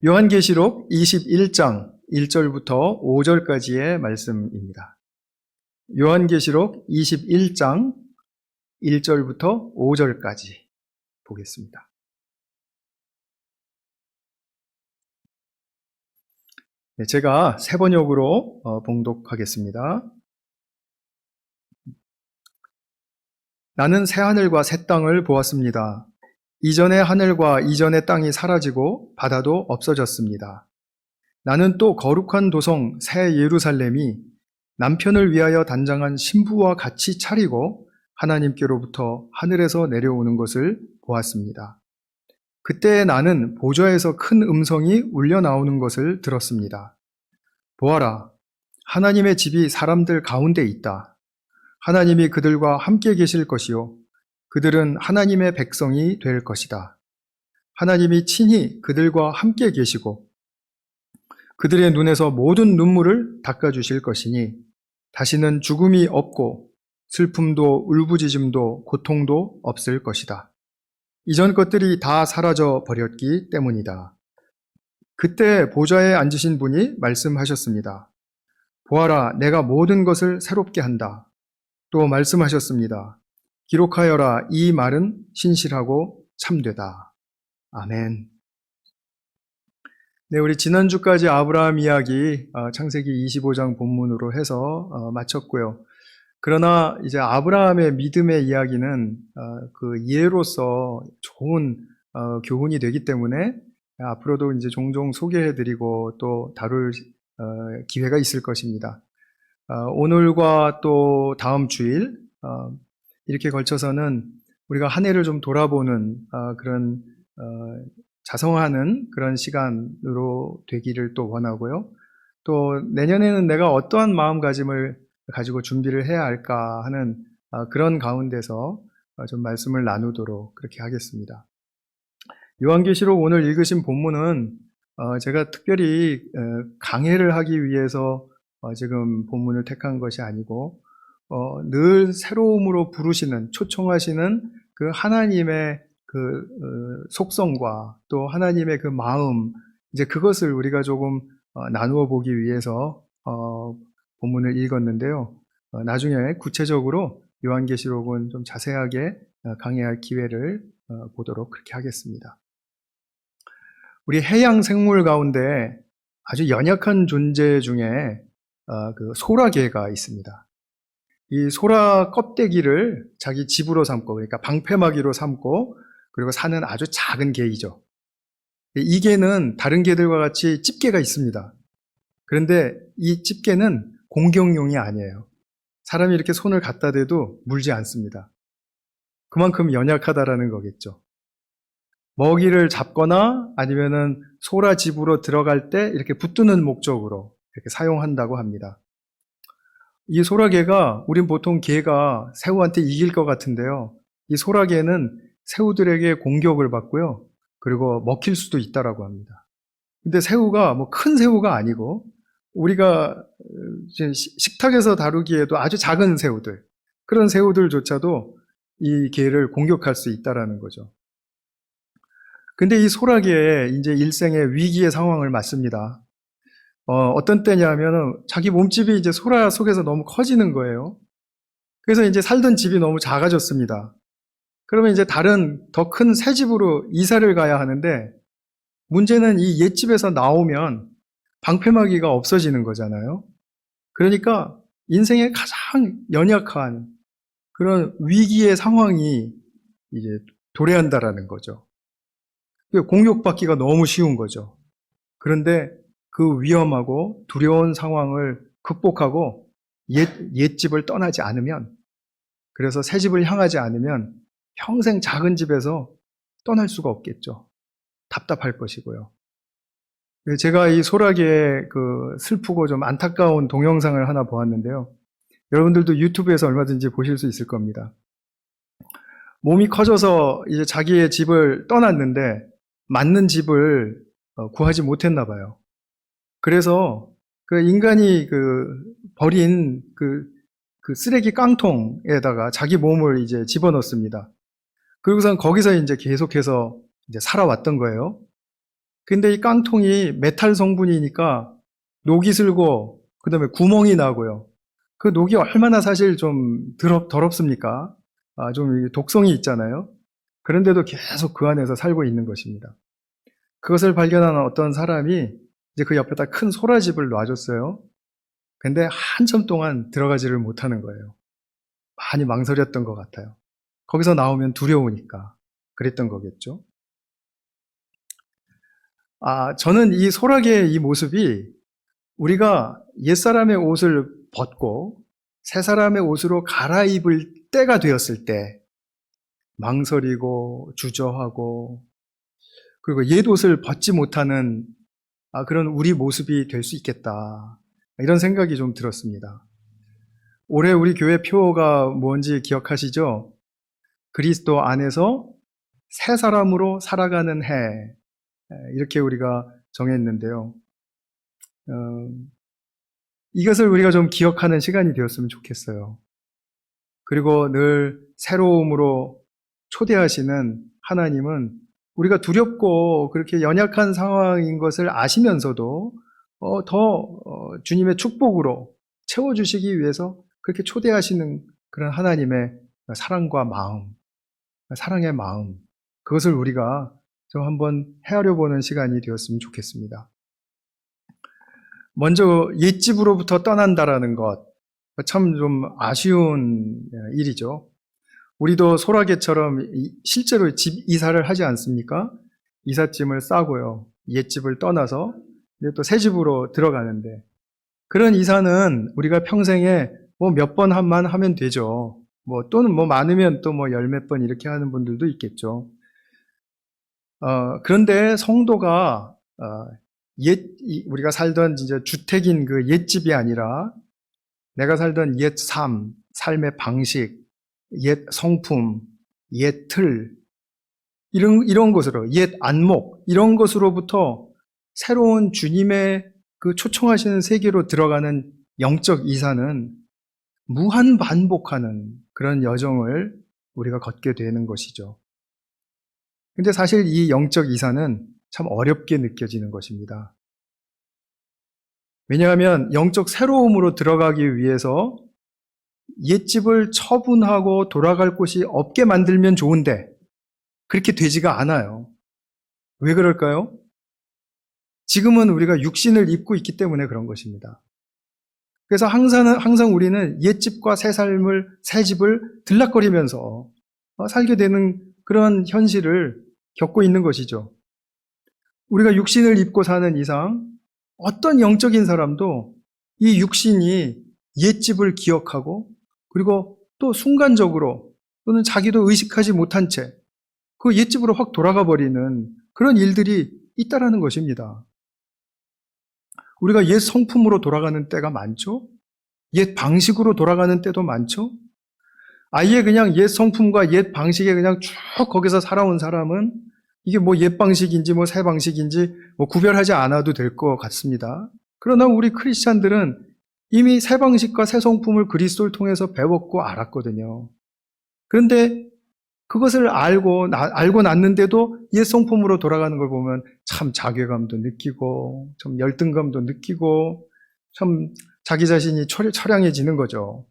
요한계시록 21장 1절부터 5절까지의 말씀입니다. 요한계시록 21장 1절부터 5절까지 보겠습니다. 네, 제가 세 번역으로 봉독하겠습니다. 나는 새 하늘과 새 땅을 보았습니다. 이전의 하늘과 이전의 땅이 사라지고 바다도 없어졌습니다. 나는 또 거룩한 도성 새 예루살렘이 남편을 위하여 단장한 신부와 같이 차리고 하나님께로부터 하늘에서 내려오는 것을 보았습니다. 그때 나는 보좌에서 큰 음성이 울려 나오는 것을 들었습니다. 보아라, 하나님의 집이 사람들 가운데 있다. 하나님이 그들과 함께 계실 것이요 그들은 하나님의 백성이 될 것이다. 하나님이 친히 그들과 함께 계시고 그들의 눈에서 모든 눈물을 닦아주실 것이니 다시는 죽음이 없고 슬픔도 울부짖음도 고통도 없을 것이다. 이전 것들이 다 사라져 버렸기 때문이다. 그때 보좌에 앉으신 분이 말씀하셨습니다. 보아라, 내가 모든 것을 새롭게 한다. 또 말씀하셨습니다. 기록하여라, 이 말은 신실하고 참되다. 아멘. 네, 우리 지난주까지 아브라함 이야기 창세기 25장 본문으로 해서 마쳤고요. 그러나 이제 아브라함의 믿음의 이야기는 그 예로서 좋은 교훈이 되기 때문에 앞으로도 이제 종종 소개해드리고 또 다룰 기회가 있을 것입니다. 오늘과 또 다음 주일 이렇게 걸쳐서는 우리가 한 해를 좀 돌아보는 그런 자성하는 그런 시간으로 되기를 또 원하고요. 또 내년에는 내가 어떠한 마음가짐을 가지고 준비를 해야 할까 하는 그런 가운데서 좀 말씀을 나누도록 그렇게 하겠습니다. 요한계시록 오늘 읽으신 본문은 제가 특별히 강해를 하기 위해서 지금 본문을 택한 것이 아니고 늘 새로움으로 부르시는, 초청하시는 그 하나님의 그 속성과 또 하나님의 그 마음, 이제 그것을 우리가 조금 나누어 보기 위해서 본문을 읽었는데요. 나중에 구체적으로 요한계시록은 좀 자세하게 강의할 기회를 보도록 그렇게 하겠습니다. 우리 해양 생물 가운데 아주 연약한 존재 중에 그 소라게가 있습니다. 이 소라 껍데기를 자기 집으로 삼고, 그러니까 방패막이로 삼고, 그리고 사는 아주 작은 개이죠. 이 개는 다른 개들과 같이 집게가 있습니다. 그런데 이 집게는 공격용이 아니에요. 사람이 이렇게 손을 갖다 대도 물지 않습니다. 그만큼 연약하다라는 거겠죠. 먹이를 잡거나 아니면은 소라 집으로 들어갈 때 이렇게 붙드는 목적으로 이렇게 사용한다고 합니다. 이 소라게가, 우린 보통 개가 새우한테 이길 것 같은데요. 이 소라게는 새우들에게 공격을 받고요. 그리고 먹힐 수도 있다라고 합니다. 근데 새우가 뭐 큰 새우가 아니고 우리가 식탁에서 다루기에도 아주 작은 새우들, 그런 새우들조차도 이 개를 공격할 수 있다라는 거죠. 근데 이 소라게의 이제 일생의 위기의 상황을 맞습니다. 어떤 때냐면은 자기 몸집이 이제 소라 속에서 너무 커지는 거예요. 그래서 이제 살던 집이 너무 작아졌습니다. 그러면 이제 다른 더 큰 새 집으로 이사를 가야 하는데 문제는 이 옛집에서 나오면 방패막이가 없어지는 거잖아요. 그러니까 인생의 가장 연약한 그런 위기의 상황이 이제 도래한다라는 거죠. 공격받기가 너무 쉬운 거죠. 그런데 그 위험하고 두려운 상황을 극복하고 옛집을 떠나지 않으면, 그래서 새 집을 향하지 않으면 평생 작은 집에서 떠날 수가 없겠죠. 답답할 것이고요. 제가 이 소라게의 그 슬프고 좀 안타까운 동영상을 하나 보았는데요. 여러분들도 유튜브에서 얼마든지 보실 수 있을 겁니다. 몸이 커져서 이제 자기의 집을 떠났는데 맞는 집을 구하지 못했나 봐요. 그래서 그 인간이 버린 그 쓰레기 깡통에다가 자기 몸을 이제 집어넣습니다. 그리고선 거기서 이제 계속해서 이제 살아왔던 거예요. 근데 이 깡통이 메탈 성분이니까 녹이 슬고 그다음에 구멍이 나고요. 그 녹이 얼마나 사실 좀 더럽습니까? 좀 독성이 있잖아요. 그런데도 계속 그 안에서 살고 있는 것입니다. 그것을 발견한 어떤 사람이 이제 그 옆에다 큰 소라집을 놔줬어요. 근데 한참 동안 들어가지를 못하는 거예요. 많이 망설였던 것 같아요. 거기서 나오면 두려우니까 그랬던 거겠죠. 저는 이 소라게의 이 모습이 우리가 옛사람의 옷을 벗고 새 사람의 옷으로 갈아입을 때가 되었을 때 망설이고 주저하고 그리고 옛 옷을 벗지 못하는 그런 우리 모습이 될 수 있겠다. 이런 생각이 좀 들었습니다. 올해 우리 교회 표어가 뭔지 기억하시죠? 그리스도 안에서 새 사람으로 살아가는 해. 이렇게 우리가 정했는데요. 이것을 우리가 좀 기억하는 시간이 되었으면 좋겠어요. 그리고 늘 새로움으로 초대하시는 하나님은 우리가 두렵고 그렇게 연약한 상황인 것을 아시면서도 더 주님의 축복으로 채워주시기 위해서 그렇게 초대하시는 그런 하나님의 사랑과 마음, 사랑의 마음, 그것을 우리가 좀 한번 헤아려 보는 시간이 되었으면 좋겠습니다. 먼저 옛집으로부터 떠난다라는 것, 참 좀 아쉬운 일이죠. 우리도 소라게처럼 실제로 집 이사를 하지 않습니까? 이삿짐을 싸고요. 옛집을 떠나서 또 새 집으로 들어가는데 그런 이사는 우리가 평생에 뭐 몇 번 한만 하면 되죠. 또는 많으면 또 열 몇 번 이렇게 하는 분들도 있겠죠. 그런데 성도가 우리가 살던 이제 주택인 그 옛집이 아니라 내가 살던 옛 삶의 방식, 옛 성품, 옛 틀, 이런 것으로, 옛 안목, 이런 것으로부터 새로운 주님의 그 초청하시는 세계로 들어가는 영적 이사는 무한 반복하는 그런 여정을 우리가 걷게 되는 것이죠. 근데 사실 이 영적 이사는 참 어렵게 느껴지는 것입니다. 왜냐하면 영적 새로움으로 들어가기 위해서 옛집을 처분하고 돌아갈 곳이 없게 만들면 좋은데 그렇게 되지가 않아요. 왜 그럴까요? 지금은 우리가 육신을 입고 있기 때문에 그런 것입니다. 그래서 항상 우리는 옛집과 새 집을 들락거리면서 살게 되는 그런 현실을 겪고 있는 것이죠. 우리가 육신을 입고 사는 이상 어떤 영적인 사람도 이 육신이 옛집을 기억하고 그리고 또 순간적으로 또는 자기도 의식하지 못한 채 그 옛집으로 확 돌아가 버리는 그런 일들이 있다라는 것입니다. 우리가 옛 성품으로 돌아가는 때가 많죠? 옛 방식으로 돌아가는 때도 많죠? 아예 그냥 옛 성품과 옛 방식에 그냥 쭉 거기서 살아온 사람은 이게 옛 방식인지 새 방식인지 구별하지 않아도 될 것 같습니다. 그러나 우리 크리스찬들은 이미 새 방식과 새 성품을 그리스도를 통해서 배웠고 알았거든요. 그런데 그것을 알고 났는데도 옛 성품으로 돌아가는 걸 보면 참 자괴감도 느끼고 참 열등감도 느끼고 참 자기 자신이 처량해지는 거죠.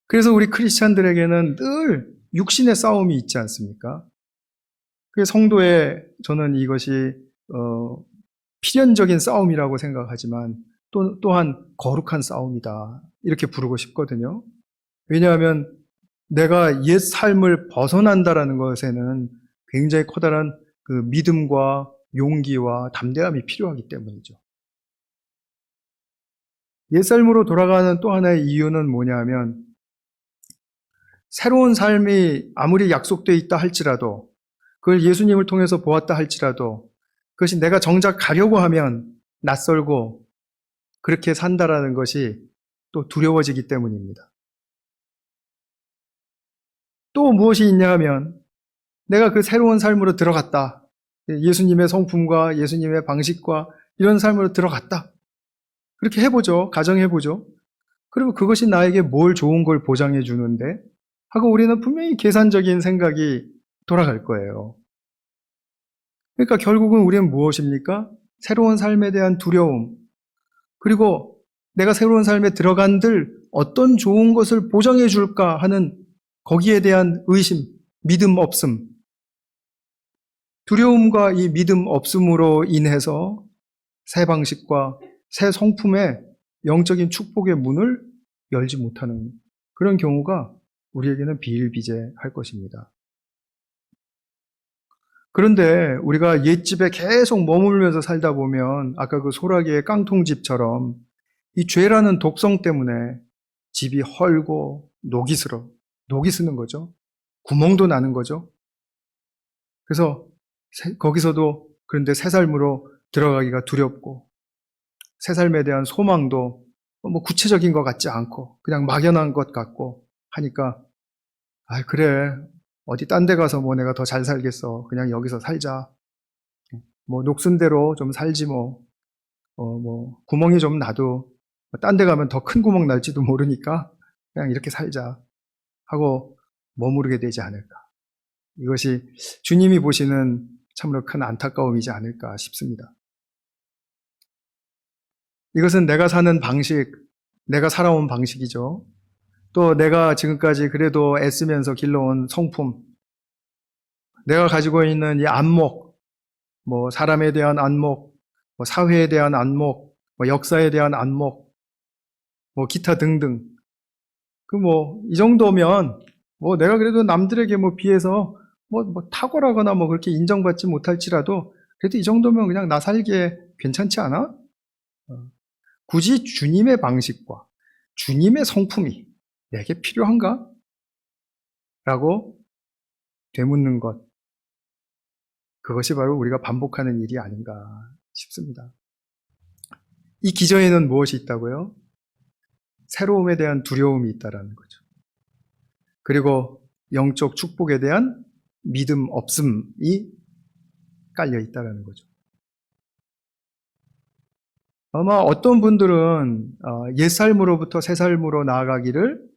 그래서 우리 크리스찬들에게는 늘 육신의 싸움이 있지 않습니까? 그래서 성도의 저는 이것이 필연적인 싸움이라고 생각하지만 또한 거룩한 싸움이다 이렇게 부르고 싶거든요. 왜냐하면 내가 옛 삶을 벗어난다라는 것에는 굉장히 커다란 그 믿음과 용기와 담대함이 필요하기 때문이죠. 옛 삶으로 돌아가는 또 하나의 이유는 뭐냐면 새로운 삶이 아무리 약속되어 있다 할지라도 그걸 예수님을 통해서 보았다 할지라도 그것이 내가 정작 가려고 하면 낯설고 그렇게 산다라는 것이 또 두려워지기 때문입니다. 또 무엇이 있냐 하면 내가 그 새로운 삶으로 들어갔다. 예수님의 성품과 예수님의 방식과 이런 삶으로 들어갔다. 그렇게 해보죠. 가정해보죠. 그리고 그것이 나에게 뭘 좋은 걸 보장해 주는데 하고 우리는 분명히 계산적인 생각이 돌아갈 거예요. 그러니까 결국은 우리는 무엇입니까? 새로운 삶에 대한 두려움, 그리고 내가 새로운 삶에 들어간들 어떤 좋은 것을 보장해 줄까 하는 거기에 대한 의심, 믿음 없음. 두려움과 이 믿음 없음으로 인해서 새 방식과 새 성품의 영적인 축복의 문을 열지 못하는 그런 경우가 우리에게는 비일비재할 것입니다. 그런데 우리가 옛집에 계속 머물면서 살다 보면 아까 그 소라기의 깡통집처럼 이 죄라는 독성 때문에 집이 헐고 녹이 쓰는 거죠. 구멍도 나는 거죠. 그래서 거기서도 그런데 새 삶으로 들어가기가 두렵고 새 삶에 대한 소망도 뭐 구체적인 것 같지 않고 그냥 막연한 것 같고 하니까 그래 어디 딴 데 가서 뭐 내가 더 잘 살겠어 그냥 여기서 살자 뭐 녹슨 대로 좀 살지 뭐 구멍이 좀 나도 딴 데 가면 더 큰 구멍 날지도 모르니까 그냥 이렇게 살자 하고 머무르게 되지 않을까. 이것이 주님이 보시는 참으로 큰 안타까움이지 않을까 싶습니다. 이것은 내가 사는 방식, 내가 살아온 방식이죠. 또 내가 지금까지 그래도 애쓰면서 길러온 성품, 내가 가지고 있는 이 안목, 뭐 사람에 대한 안목, 뭐 사회에 대한 안목, 뭐 역사에 대한 안목, 뭐 기타 등등. 이 정도면 뭐 내가 그래도 남들에게 비해서 뭐 탁월하거나 뭐 그렇게 인정받지 못할지라도 그래도 이 정도면 그냥 나 살기에 괜찮지 않아? 굳이 주님의 방식과 주님의 성품이 내게 필요한가? 라고 되묻는 것. 그것이 바로 우리가 반복하는 일이 아닌가 싶습니다. 이 기저에는 무엇이 있다고요? 새로움에 대한 두려움이 있다라는 거죠. 그리고 영적 축복에 대한 믿음 없음이 깔려 있다라는 거죠. 아마 어떤 분들은 옛삶으로부터 새삶으로 나아가기를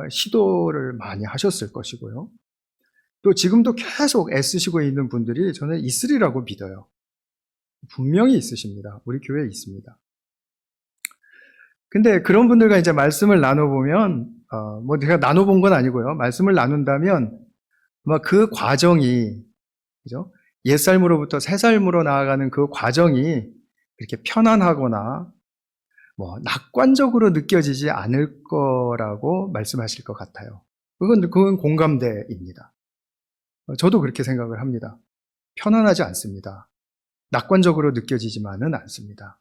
시도를 많이 하셨을 것이고요. 또 지금도 계속 애쓰시고 있는 분들이 저는 있으리라고 믿어요. 분명히 있으십니다. 우리 교회에 있습니다. 근데 그런 분들과 이제 말씀을 나눠보면, 제가 나눠본 건 아니고요. 말씀을 나눈다면, 아마 그 과정이, 그죠? 옛삶으로부터 새삶으로 나아가는 그 과정이 이렇게 편안하거나, 낙관적으로 느껴지지 않을 거라고 말씀하실 것 같아요. 그건 공감대입니다. 저도 그렇게 생각을 합니다. 편안하지 않습니다. 낙관적으로 느껴지지만은 않습니다.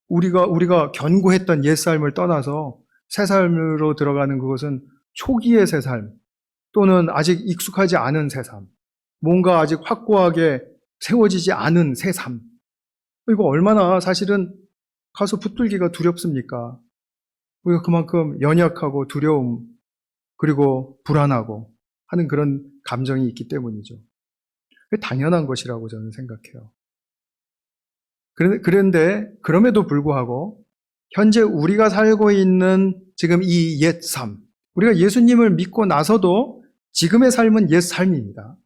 우리가 견고했던 옛삶을 떠나서 새삶으로 들어가는 그것은 초기의 새삶 또는 아직 익숙하지 않은 새삶, 뭔가 아직 확고하게 세워지지 않은 새삶. 이거 얼마나 사실은 가서 붙들기가 두렵습니까? 우리가 그만큼 연약하고 두려움 그리고 불안하고 하는 그런 감정이 있기 때문이죠. 당연한 것이라고 저는 생각해요. 그런데 그럼에도 불구하고 현재 우리가 살고 있는 지금 이 옛 삶, 우리가 예수님을 믿고 나서도 지금의 삶은 옛 삶입니다.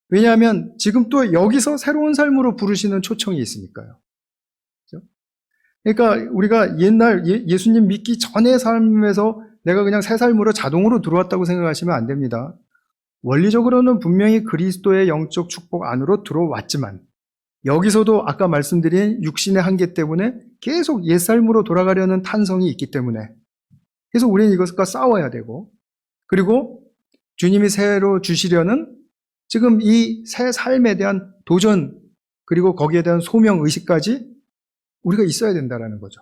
왜냐하면 지금 또 여기서 새로운 삶으로 부르시는 초청이 있으니까요. 그렇죠? 그러니까 우리가 옛날 예수님 믿기 전의 삶에서 내가 그냥 새 삶으로 자동으로 들어왔다고 생각하시면 안 됩니다. 원리적으로는 분명히 그리스도의 영적 축복 안으로 들어왔지만 여기서도 아까 말씀드린 육신의 한계 때문에 계속 옛삶으로 돌아가려는 탄성이 있기 때문에 계속 우리는 이것과 싸워야 되고 그리고 주님이 새로 주시려는 지금 이 새 삶에 대한 도전 그리고 거기에 대한 소명의식까지 우리가 있어야 된다는 거죠.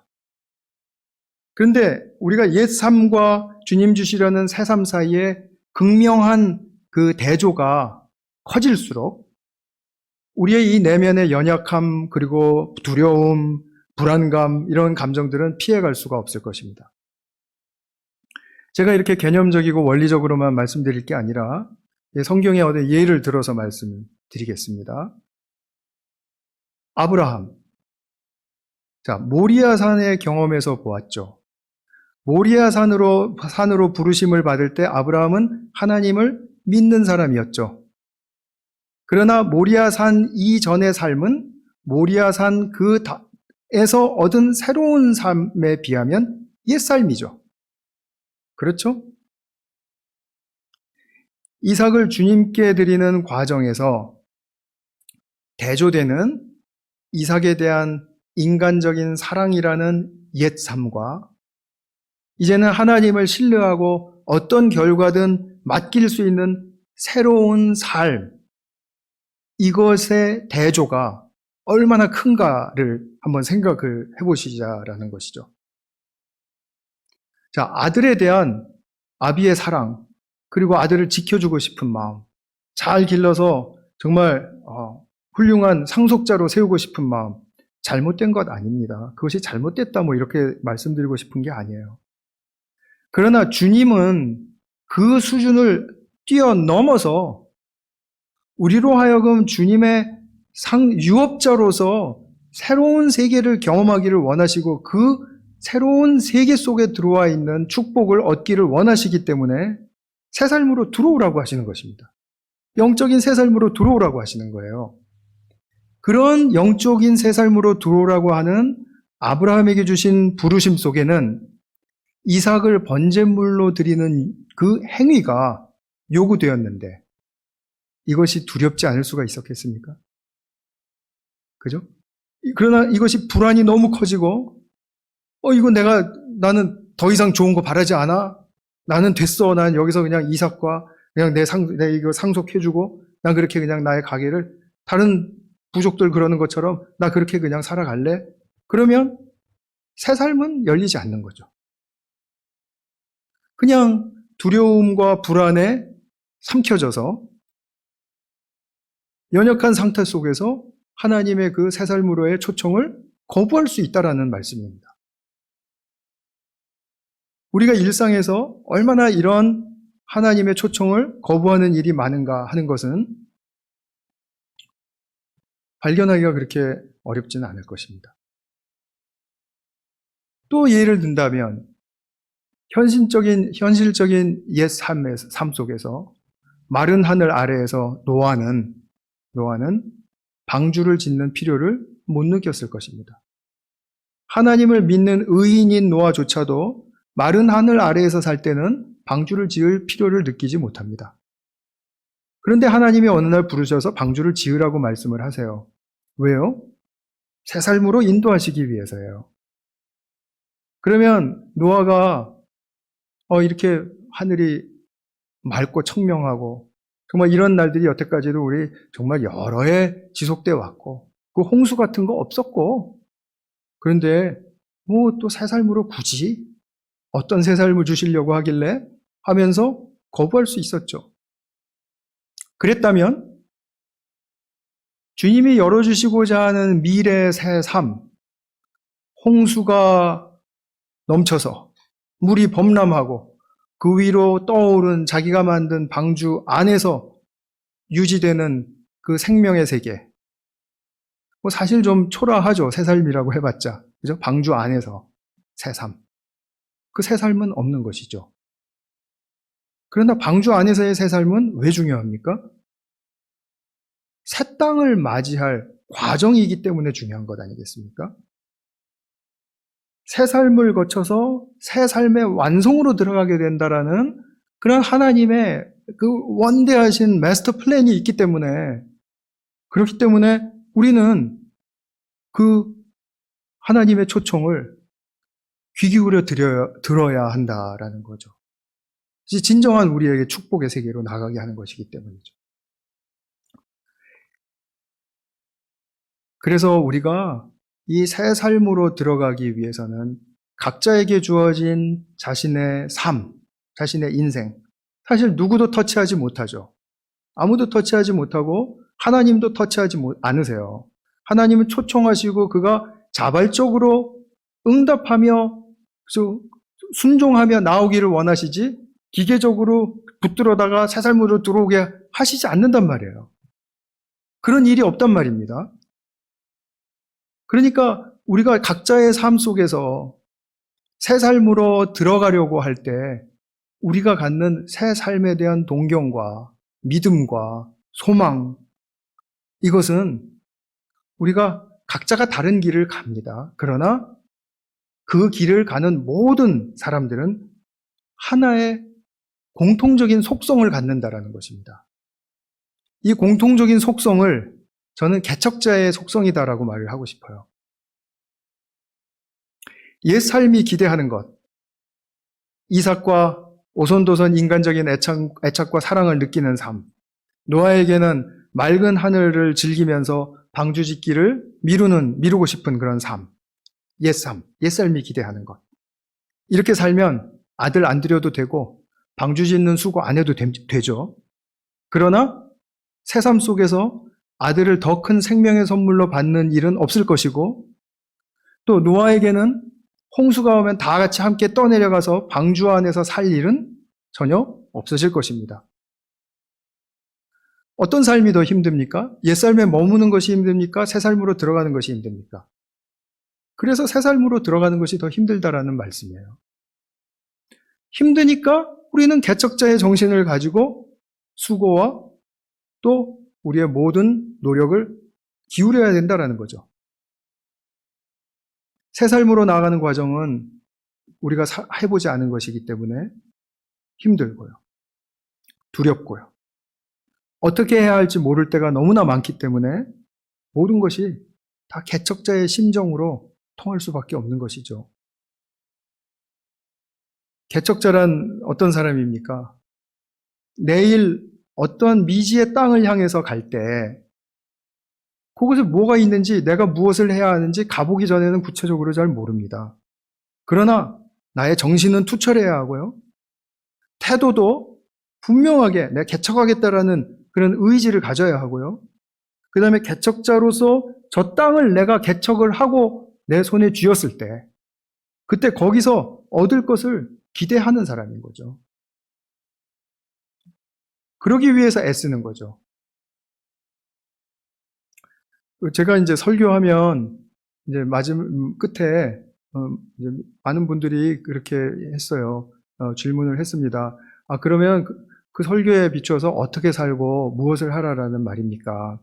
그런데 우리가 옛삶과 주님 주시려는 새삶 사이에 극명한 그 대조가 커질수록 우리의 이 내면의 연약함 그리고 두려움, 불안감 이런 감정들은 피해갈 수가 없을 것입니다. 제가 이렇게 개념적이고 원리적으로만 말씀드릴 게 아니라 성경의 어떤 예를 들어서 말씀드리겠습니다. 아브라함. 자, 모리아산의 경험에서 보았죠. 모리아산으로 부르심을 받을 때 아브라함은 하나님을 믿는 사람이었죠. 그러나 모리아산 이전의 삶은 모리아산 에서 얻은 새로운 삶에 비하면 옛삶이죠. 그렇죠? 이삭을 주님께 드리는 과정에서 대조되는 이삭에 대한 인간적인 사랑이라는 옛삶과 이제는 하나님을 신뢰하고 어떤 결과든 맡길 수 있는 새로운 삶, 이것의 대조가 얼마나 큰가를 한번 생각을 해보시자라는 것이죠. 자, 아들에 대한 아비의 사랑, 그리고 아들을 지켜주고 싶은 마음, 잘 길러서 정말 훌륭한 상속자로 세우고 싶은 마음, 잘못된 것 아닙니다. 그것이 잘못됐다 이렇게 말씀드리고 싶은 게 아니에요. 그러나 주님은 그 수준을 뛰어넘어서 우리로 하여금 주님의 유업자로서 새로운 세계를 경험하기를 원하시고 그 새로운 세계 속에 들어와 있는 축복을 얻기를 원하시기 때문에 새 삶으로 들어오라고 하시는 것입니다. 영적인 새 삶으로 들어오라고 하시는 거예요. 그런 영적인 새 삶으로 들어오라고 하는 아브라함에게 주신 부르심 속에는 이삭을 번제물로 드리는 그 행위가 요구되었는데 이것이 두렵지 않을 수가 있었겠습니까? 그죠? 그러나 이것이 불안이 너무 커지고 이거 나는 더 이상 좋은 거 바라지 않아? 나는 됐어. 난 여기서 그냥 이삭과 그냥 내 이거 상속해주고 난 그렇게 그냥 나의 가게를 다른 부족들 그러는 것처럼 나 그렇게 그냥 살아갈래? 그러면 새 삶은 열리지 않는 거죠. 그냥 두려움과 불안에 삼켜져서 연약한 상태 속에서 하나님의 그 새 삶으로의 초청을 거부할 수 있다라는 말씀입니다. 우리가 일상에서 얼마나 이런 하나님의 초청을 거부하는 일이 많은가 하는 것은 발견하기가 그렇게 어렵지는 않을 것입니다. 또 예를 든다면 현실적인 옛 삶 속에서 마른 하늘 아래에서 노아는 방주를 짓는 필요를 못 느꼈을 것입니다. 하나님을 믿는 의인인 노아조차도 마른 하늘 아래에서 살 때는 방주를 지을 필요를 느끼지 못합니다. 그런데 하나님이 어느 날 부르셔서 방주를 지으라고 말씀을 하세요. 왜요? 새 삶으로 인도하시기 위해서예요. 그러면 노아가 이렇게 하늘이 맑고 청명하고 정말 이런 날들이 여태까지도 우리 정말 여러 해 지속돼 왔고 그 홍수 같은 거 없었고 그런데 또 새 삶으로 굳이 어떤 새 삶을 주시려고 하길래 하면서 거부할 수 있었죠. 그랬다면 주님이 열어주시고자 하는 미래의 새 삶, 홍수가 넘쳐서 물이 범람하고 그 위로 떠오른 자기가 만든 방주 안에서 유지되는 그 생명의 세계. 사실 좀 초라하죠. 새 삶이라고 해봤자. 그죠? 방주 안에서 새 삶. 그 새 삶은 없는 것이죠. 그러나 방주 안에서의 새 삶은 왜 중요합니까? 새 땅을 맞이할 과정이기 때문에 중요한 것 아니겠습니까? 새 삶을 거쳐서 새 삶의 완성으로 들어가게 된다라는 그런 하나님의 그 원대하신 마스터 플랜이 있기 때문에 그렇기 때문에 우리는 그 하나님의 초청을 귀 기울여 들어야 한다라는 거죠. 진정한 우리에게 축복의 세계로 나가게 하는 것이기 때문이죠. 그래서 우리가 이 새 삶으로 들어가기 위해서는 각자에게 주어진 자신의 삶, 자신의 인생, 사실 누구도 터치하지 못하죠. 아무도 터치하지 못하고 하나님도 터치하지 않으세요. 하나님은 초청하시고 그가 자발적으로 응답하며 순종하며 나오기를 원하시지 기계적으로 붙들어다가 새 삶으로 들어오게 하시지 않는단 말이에요. 그런 일이 없단 말입니다. 그러니까 우리가 각자의 삶 속에서 새 삶으로 들어가려고 할 때 우리가 갖는 새 삶에 대한 동경과 믿음과 소망 이것은 우리가 각자가 다른 길을 갑니다. 그러나 그 길을 가는 모든 사람들은 하나의 공통적인 속성을 갖는다라는 것입니다. 이 공통적인 속성을 저는 개척자의 속성이다라고 말을 하고 싶어요. 옛 삶이 기대하는 것, 이삭과 오손도손 인간적인 애착과 사랑을 느끼는 삶, 노아에게는 맑은 하늘을 즐기면서 방주 짓기를 미루고 싶은 그런 삶, 옛 삶이 기대하는 것. 이렇게 살면 아들 안 들여도 되고 방주 짓는 수고 안 해도 되죠. 그러나 새삼 속에서 아들을 더 큰 생명의 선물로 받는 일은 없을 것이고, 또 노아에게는 홍수가 오면 다 같이 함께 떠내려가서 방주 안에서 살 일은 전혀 없어질 것입니다. 어떤 삶이 더 힘듭니까? 옛삶에 머무는 것이 힘듭니까? 새 삶으로 들어가는 것이 힘듭니까? 그래서 새 삶으로 들어가는 것이 더 힘들다라는 말씀이에요. 힘드니까 우리는 개척자의 정신을 가지고 수고와 또 우리의 모든 노력을 기울여야 된다라는 거죠. 새 삶으로 나아가는 과정은 우리가 해보지 않은 것이기 때문에 힘들고요. 두렵고요. 어떻게 해야 할지 모를 때가 너무나 많기 때문에 모든 것이 다 개척자의 심정으로 통할 수밖에 없는 것이죠. 개척자란 어떤 사람입니까? 내일 어떤 미지의 땅을 향해서 갈 때 그곳에 뭐가 있는지, 내가 무엇을 해야 하는지 가보기 전에는 구체적으로 잘 모릅니다. 그러나 나의 정신은 투철해야 하고요. 태도도 분명하게 내가 개척하겠다라는 그런 의지를 가져야 하고요. 그 다음에 개척자로서 저 땅을 내가 개척을 하고 내 손에 쥐었을 때 그때 거기서 얻을 것을 기대하는 사람인 거죠. 그러기 위해서 애쓰는 거죠. 제가 이제 설교하면 이제 마지막 끝에 이제 많은 분들이 그렇게 했어요. 질문을 했습니다. 그러면 그 설교에 비추어서 어떻게 살고 무엇을 하라라는 말입니까?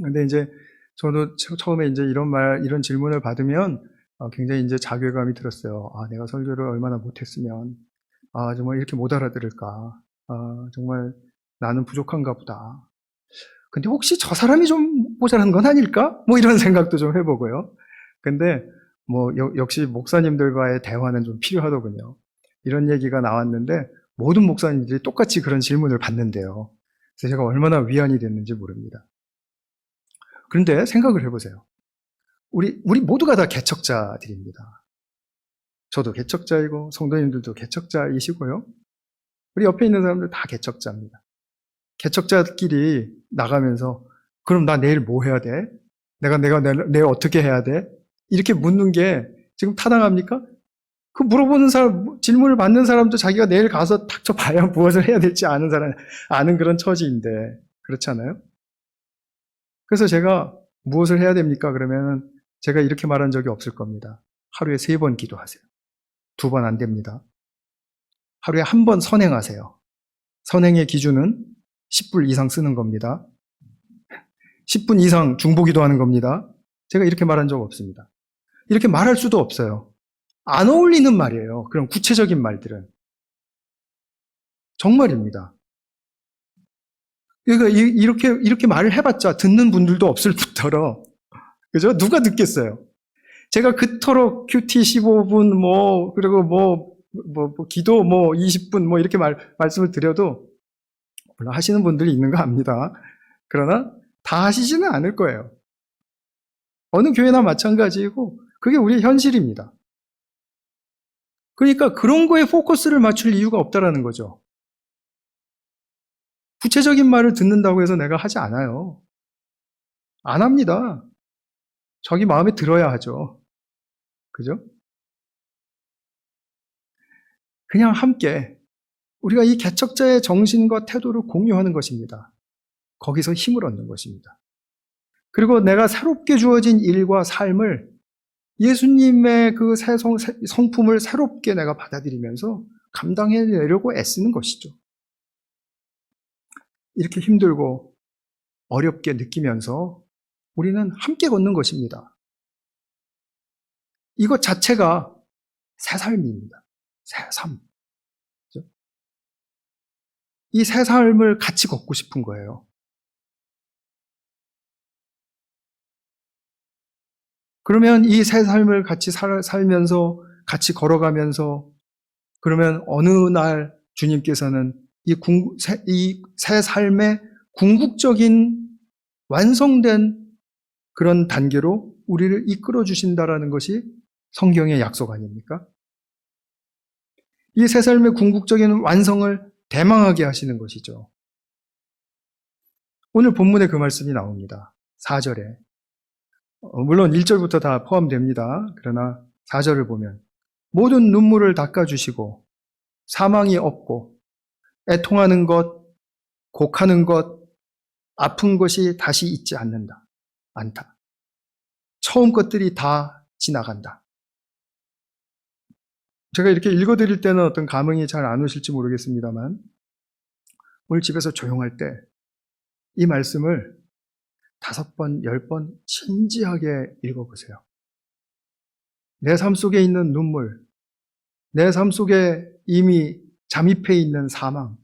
근데 이제 저도 처음에 이제 이런 질문을 받으면 굉장히 이제 자괴감이 들었어요. 내가 설교를 얼마나 못했으면, 정말 이렇게 못 알아들을까? 정말 나는 부족한가 보다. 근데 혹시 저 사람이 좀 모자란 건 아닐까? 뭐 이런 생각도 좀 해보고요. 근데 역시 목사님들과의 대화는 좀 필요하더군요. 이런 얘기가 나왔는데 모든 목사님들이 똑같이 그런 질문을 받는데요. 그래서 제가 얼마나 위안이 됐는지 모릅니다. 그런데 생각을 해보세요. 우리 모두가 다 개척자들입니다. 저도 개척자이고 성도님들도 개척자이시고요. 우리 옆에 있는 사람들 다 개척자입니다. 개척자끼리 나가면서 그럼 나 내일 뭐 해야 돼? 내가 내일 어떻게 해야 돼? 이렇게 묻는 게 지금 타당합니까? 그 물어보는 사람, 질문을 받는 사람도 자기가 내일 가서 닥쳐봐야 무엇을 해야 될지 아는 그런 처지인데, 그렇잖아요? 그래서 제가 무엇을 해야 됩니까? 그러면 제가 이렇게 말한 적이 없을 겁니다. 하루에 3번 기도하세요. 2번 안 됩니다. 하루에 1번 선행하세요. 선행의 기준은 10분 이상 쓰는 겁니다. 10분 이상 중보기도 하는 겁니다. 제가 이렇게 말한 적 없습니다. 이렇게 말할 수도 없어요. 안 어울리는 말이에요. 그런 구체적인 말들은. 정말입니다. 그러니까 이렇게 말을 해봤자 듣는 분들도 없을 뿐더러, 그죠? 누가 듣겠어요? 제가 그토록 큐티 15분, 그리고 기도 20분, 이렇게 말씀을 드려도, 물론 하시는 분들이 있는 거 압니다. 그러나 다 하시지는 않을 거예요. 어느 교회나 마찬가지이고, 그게 우리의 현실입니다. 그러니까 그런 거에 포커스를 맞출 이유가 없다라는 거죠. 구체적인 말을 듣는다고 해서 내가 하지 않아요. 안 합니다. 자기 마음에 들어야 하죠. 그죠? 그냥 함께 우리가 이 개척자의 정신과 태도를 공유하는 것입니다. 거기서 힘을 얻는 것입니다. 그리고 내가 새롭게 주어진 일과 삶을 예수님의 그 성품을 새롭게 내가 받아들이면서 감당해내려고 애쓰는 것이죠. 이렇게 힘들고 어렵게 느끼면서 우리는 함께 걷는 것입니다. 이것 자체가 새 삶입니다. 새 삶. 이 새 삶을 같이 걷고 싶은 거예요. 그러면 이 새 삶을 같이 살면서 같이 걸어가면서 그러면 어느 날 주님께서는 이 새 삶의 궁극적인 완성된 그런 단계로 우리를 이끌어 주신다라는 것이 성경의 약속 아닙니까? 이 새 삶의 궁극적인 완성을 대망하게 하시는 것이죠. 오늘 본문에 그 말씀이 나옵니다. 4절에. 물론 1절부터 다 포함됩니다. 그러나 4절을 보면 모든 눈물을 닦아주시고 사망이 없고 애통하는 것, 곡하는 것, 아픈 것이 다시 있지 않다. 처음 것들이 다 지나간다. 제가 이렇게 읽어드릴 때는 어떤 감흥이 잘 안 오실지 모르겠습니다만 오늘 집에서 조용할 때 이 말씀을 5번, 10번 진지하게 읽어보세요. 내 삶 속에 있는 눈물, 내 삶 속에 이미 잠입해 있는 사망,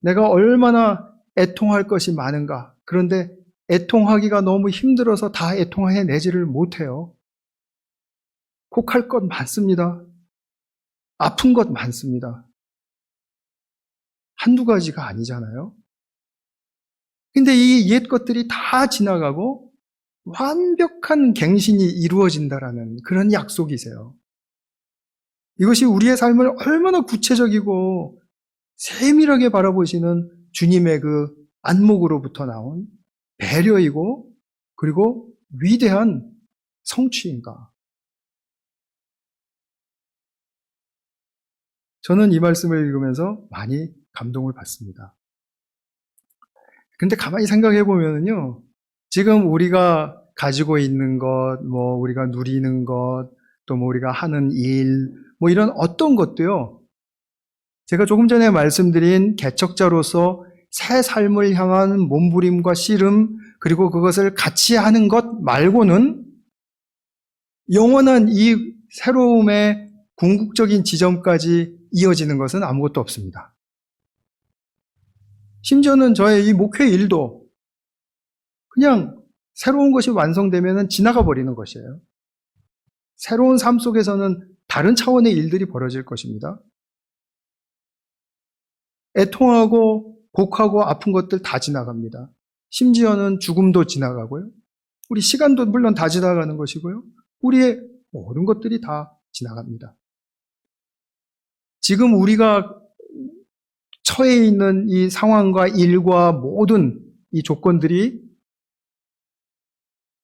내가 얼마나 애통할 것이 많은가. 그런데 애통하기가 너무 힘들어서 다 애통해내지를 못해요. 곡할 것 많습니다. 아픈 것 많습니다. 한두 가지가 아니잖아요. 근데 이 옛 것들이 다 지나가고 완벽한 갱신이 이루어진다라는 그런 약속이세요. 이것이 우리의 삶을 얼마나 구체적이고 세밀하게 바라보시는 주님의 그 안목으로부터 나온 배려이고 그리고 위대한 성취인가. 저는 이 말씀을 읽으면서 많이 감동을 받습니다. 근데 가만히 생각해 보면은요, 지금 우리가 가지고 있는 것, 우리가 누리는 것, 또 우리가 하는 일, 이런 어떤 것도요, 제가 조금 전에 말씀드린 개척자로서 새 삶을 향한 몸부림과 씨름, 그리고 그것을 같이 하는 것 말고는 영원한 이 새로움의 궁극적인 지점까지 이어지는 것은 아무것도 없습니다. 심지어는 저의 이 목회 일도 그냥 새로운 것이 완성되면 지나가 버리는 것이에요. 새로운 삶 속에서는 다른 차원의 일들이 벌어질 것입니다. 애통하고 곡하고 아픈 것들 다 지나갑니다. 심지어는 죽음도 지나가고요. 우리 시간도 물론 다 지나가는 것이고요. 우리의 모든 것들이 다 지나갑니다. 지금 우리가 처해 있는 이 상황과 일과 모든 이 조건들이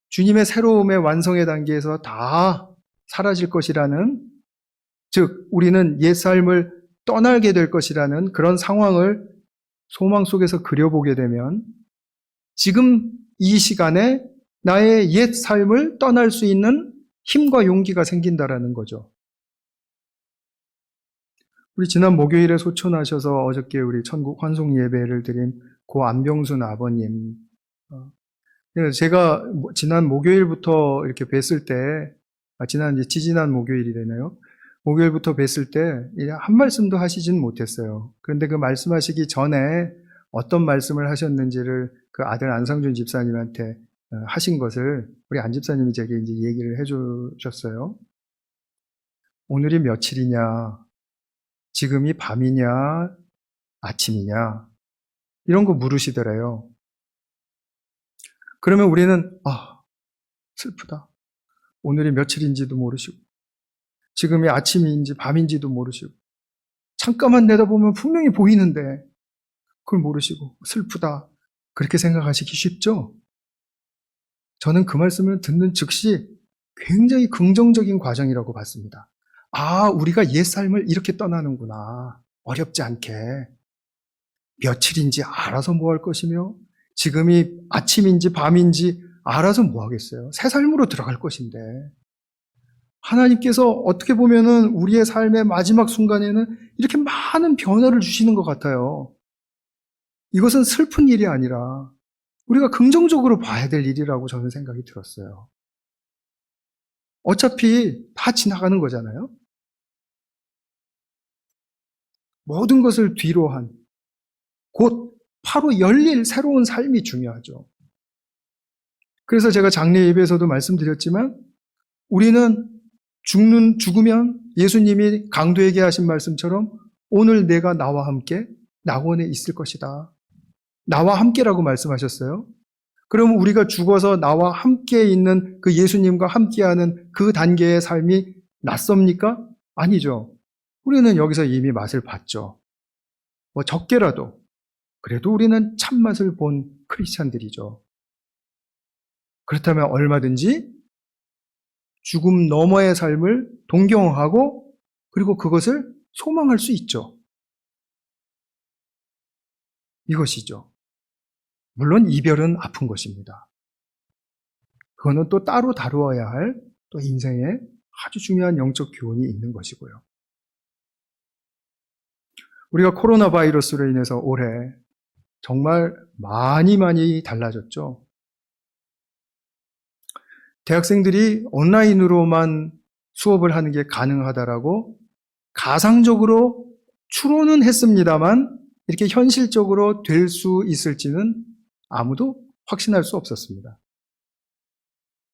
주님의 새로움의 완성의 단계에서 다 사라질 것이라는, 즉 우리는 옛 삶을 떠나게 될 것이라는 그런 상황을 소망 속에서 그려보게 되면 지금 이 시간에 나의 옛 삶을 떠날 수 있는 힘과 용기가 생긴다라는 거죠. 우리 지난 목요일에 소천하셔서 어저께 우리 천국 환송 예배를 드린 고 안병순 아버님, 제가 지난 목요일부터 이렇게 뵀을 때, 지지난 목요일이 되네요. 목요일부터 뵀을 때 한 말씀도 하시진 못했어요. 그런데 그 말씀하시기 전에 어떤 말씀을 하셨는지를 그 아들 안상준 집사님한테 하신 것을 우리 안 집사님이 제게 이제 얘기를 해주셨어요. 오늘이 며칠이냐? 지금이 밤이냐, 아침이냐, 이런 거 물으시더래요. 그러면 우리는, 슬프다. 오늘이 며칠인지도 모르시고, 지금이 아침인지 밤인지도 모르시고, 잠깐만 내다보면 분명히 보이는데, 그걸 모르시고, 슬프다. 그렇게 생각하시기 쉽죠? 저는 그 말씀을 듣는 즉시 굉장히 긍정적인 과정이라고 봤습니다. 우리가 옛 삶을 이렇게 떠나는구나. 어렵지 않게. 며칠인지 알아서 뭐 할 것이며, 지금이 아침인지 밤인지 알아서 뭐 하겠어요. 새 삶으로 들어갈 것인데. 하나님께서 어떻게 보면은 우리의 삶의 마지막 순간에는 이렇게 많은 변화를 주시는 것 같아요. 이것은 슬픈 일이 아니라 우리가 긍정적으로 봐야 될 일이라고 저는 생각이 들었어요. 어차피 다 지나가는 거잖아요. 모든 것을 뒤로 한 곧 바로 열릴 새로운 삶이 중요하죠. 그래서 제가 장례 예배에서도 말씀드렸지만 우리는 죽으면 예수님이 강도에게 하신 말씀처럼 오늘 내가 나와 함께 낙원에 있을 것이다. 나와 함께라고 말씀하셨어요. 그럼 우리가 죽어서 나와 함께 있는 그 예수님과 함께하는 그 단계의 삶이 낯섭니까? 아니죠. 우리는 여기서 이미 맛을 봤죠. 적게라도 그래도 우리는 참맛을 본 크리스찬들이죠. 그렇다면 얼마든지 죽음 너머의 삶을 동경하고 그리고 그것을 소망할 수 있죠. 이것이죠. 물론 이별은 아픈 것입니다. 그거는 또 따로 다루어야 할 또 인생의 아주 중요한 영적 교훈이 있는 것이고요. 우리가 코로나 바이러스로 인해서 올해 정말 많이 달라졌죠. 대학생들이 온라인으로만 수업을 하는 게 가능하다라고 가상적으로 추론은 했습니다만 이렇게 현실적으로 될 수 있을지는 아무도 확신할 수 없었습니다.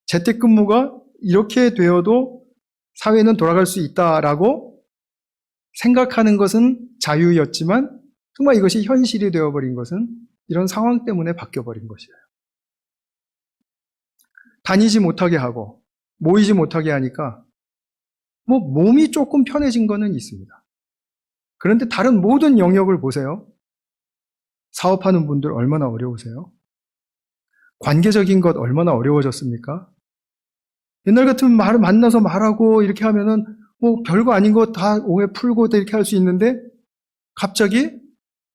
재택근무가 이렇게 되어도 사회는 돌아갈 수 있다라고 생각하는 것은 자유였지만 정말 이것이 현실이 되어버린 것은 이런 상황 때문에 바뀌어버린 것이에요. 다니지 못하게 하고 모이지 못하게 하니까 몸이 조금 편해진 거는 있습니다. 그런데 다른 모든 영역을 보세요. 사업하는 분들 얼마나 어려우세요? 관계적인 것 얼마나 어려워졌습니까? 옛날 같으면 만나서 말하고 이렇게 하면은 별거 아닌 거 다 오해 풀고 이렇게 할 수 있는데 갑자기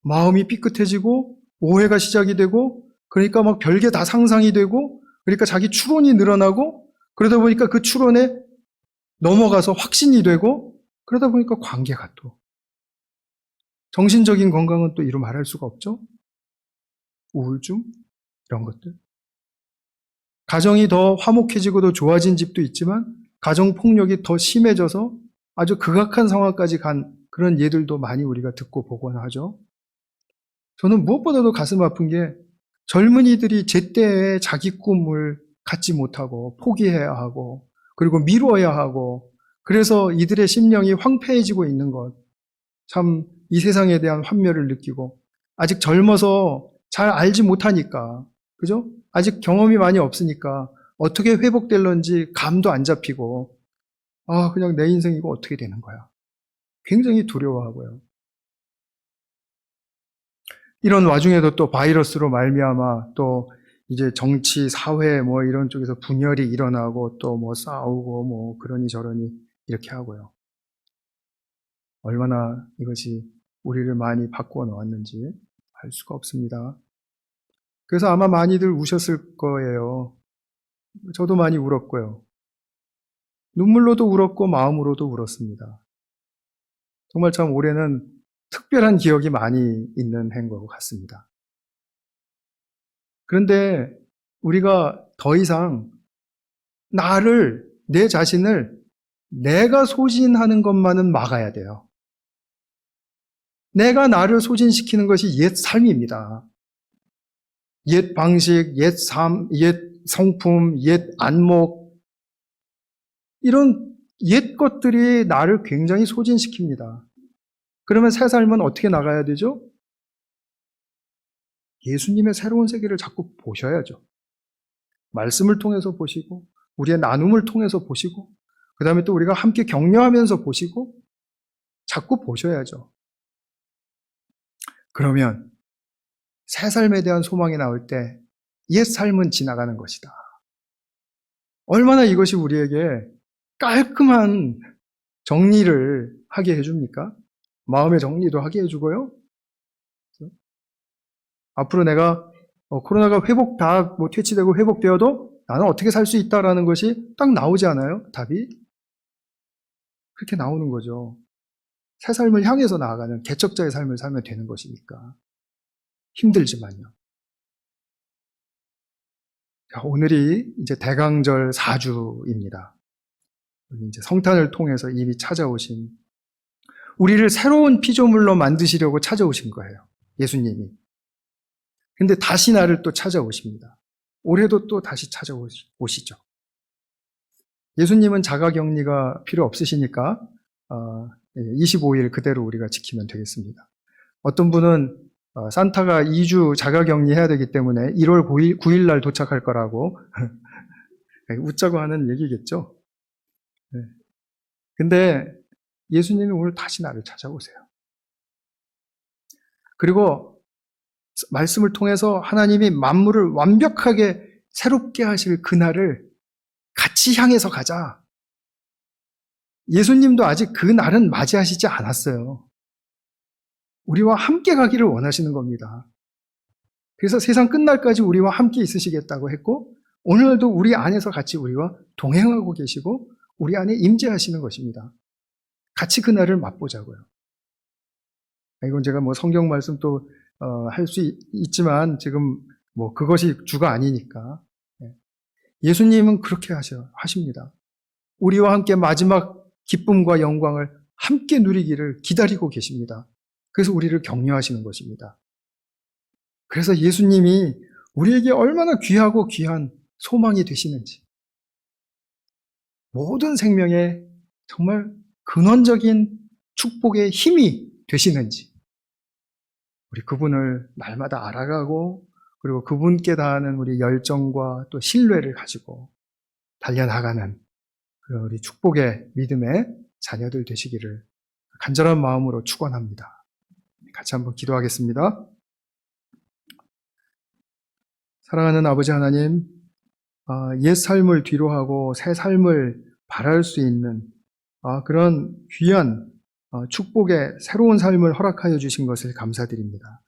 마음이 삐끗해지고 오해가 시작이 되고 그러니까 막 별게 다 상상이 되고 그러니까 자기 추론이 늘어나고 그러다 보니까 그 추론에 넘어가서 확신이 되고 그러다 보니까 관계가 또 정신적인 건강은 또 이루 말할 수가 없죠. 우울증 이런 것들. 가정이 더 화목해지고 더 좋아진 집도 있지만 가정폭력이 더 심해져서 아주 극악한 상황까지 간 그런 예들도 많이 우리가 듣고 보곤 하죠. 저는 무엇보다도 가슴 아픈 게 젊은이들이 제때에 자기 꿈을 갖지 못하고 포기해야 하고 그리고 미루어야 하고 그래서 이들의 심령이 황폐해지고 있는 것. 참 이 세상에 대한 환멸을 느끼고 아직 젊어서 잘 알지 못하니까 그죠? 아직 경험이 많이 없으니까 어떻게 회복될런지 감도 안 잡히고 그냥 내 인생 이거 어떻게 되는 거야. 굉장히 두려워하고요. 이런 와중에도 또 바이러스로 말미암아 또 이제 정치, 사회 이런 쪽에서 분열이 일어나고 또 싸우고 그러니 저러니 이렇게 하고요. 얼마나 이것이 우리를 많이 바꾸어 놓았는지 알 수가 없습니다. 그래서 아마 많이들 우셨을 거예요. 저도 많이 울었고요. 눈물로도 울었고 마음으로도 울었습니다. 정말 참 올해는 특별한 기억이 많이 있는 해인 것 같습니다. 그런데 우리가 더 이상 내 자신을 내가 소진하는 것만은 막아야 돼요. 내가 나를 소진시키는 것이 옛 삶입니다. 옛 방식, 옛 삶, 옛 성품, 옛 안목 이런 옛 것들이 나를 굉장히 소진시킵니다. 그러면 새 삶은 어떻게 나가야 되죠? 예수님의 새로운 세계를 자꾸 보셔야죠. 말씀을 통해서 보시고 우리의 나눔을 통해서 보시고 그 다음에 또 우리가 함께 격려하면서 보시고 자꾸 보셔야죠. 그러면 새 삶에 대한 소망이 나올 때 옛 삶은 지나가는 것이다. 얼마나 이것이 우리에게 깔끔한 정리를 하게 해줍니까? 마음의 정리도 하게 해주고요. 앞으로 내가 코로나가 퇴치되고 회복되어도 나는 어떻게 살 수 있다라는 것이 딱 나오지 않아요? 답이? 그렇게 나오는 거죠. 새 삶을 향해서 나아가는 개척자의 삶을 살면 되는 것이니까. 힘들지만요. 오늘이 이제 대강절 4주입니다. 이제 성탄을 통해서 이미 찾아오신, 우리를 새로운 피조물로 만드시려고 찾아오신 거예요. 예수님이. 근데 다시 나를 또 찾아오십니다. 올해도 또 다시 찾아오시죠. 예수님은 자가격리가 필요 없으시니까 25일 그대로 우리가 지키면 되겠습니다. 어떤 분은 산타가 2주 자가격리 해야 되기 때문에 1월 9일 날 도착할 거라고 웃자고 하는 얘기겠죠. 근데 예수님이 오늘 다시 나를 찾아오세요. 그리고 말씀을 통해서 하나님이 만물을 완벽하게 새롭게 하실 그날을 같이 향해서 가자. 예수님도 아직 그 날은 맞이하시지 않았어요. 우리와 함께 가기를 원하시는 겁니다. 그래서 세상 끝날까지 우리와 함께 있으시겠다고 했고, 오늘도 우리 안에서 같이 우리와 동행하고 계시고 우리 안에 임재하시는 것입니다. 같이 그날을 맛보자고요. 이건 제가 성경 말씀 또 할 수 있지만 지금 그것이 주가 아니니까. 예수님은 그렇게 하십니다. 우리와 함께 마지막 기쁨과 영광을 함께 누리기를 기다리고 계십니다. 그래서 우리를 격려하시는 것입니다. 그래서 예수님이 우리에게 얼마나 귀하고 귀한 소망이 되시는지, 모든 생명에 정말 근원적인 축복의 힘이 되시는지, 우리 그분을 날마다 알아가고 그리고 그분께 다하는 우리 열정과 또 신뢰를 가지고 달려나가는 우리 축복의 믿음의 자녀들 되시기를 간절한 마음으로 축원합니다. 같이 한번 기도하겠습니다. 사랑하는 아버지 하나님, 옛 삶을 뒤로하고 새 삶을 바랄 수 있는 그런 귀한 축복의 새로운 삶을 허락하여 주신 것을 감사드립니다.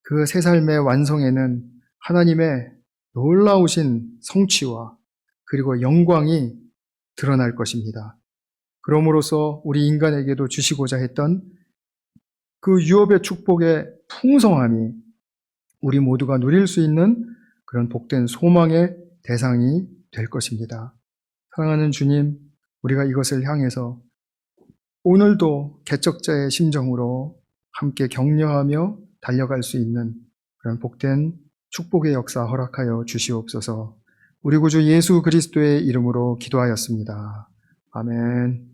그 새 삶의 완성에는 하나님의 놀라우신 성취와 그리고 영광이 드러날 것입니다. 그러므로서 우리 인간에게도 주시고자 했던 그 유업의 축복의 풍성함이 우리 모두가 누릴 수 있는 그런 복된 소망의 대상이 될 것입니다. 사랑하는 주님, 우리가 이것을 향해서 오늘도 개척자의 심정으로 함께 격려하며 달려갈 수 있는 그런 복된 축복의 역사 허락하여 주시옵소서. 우리 구주 예수 그리스도의 이름으로 기도하였습니다. 아멘.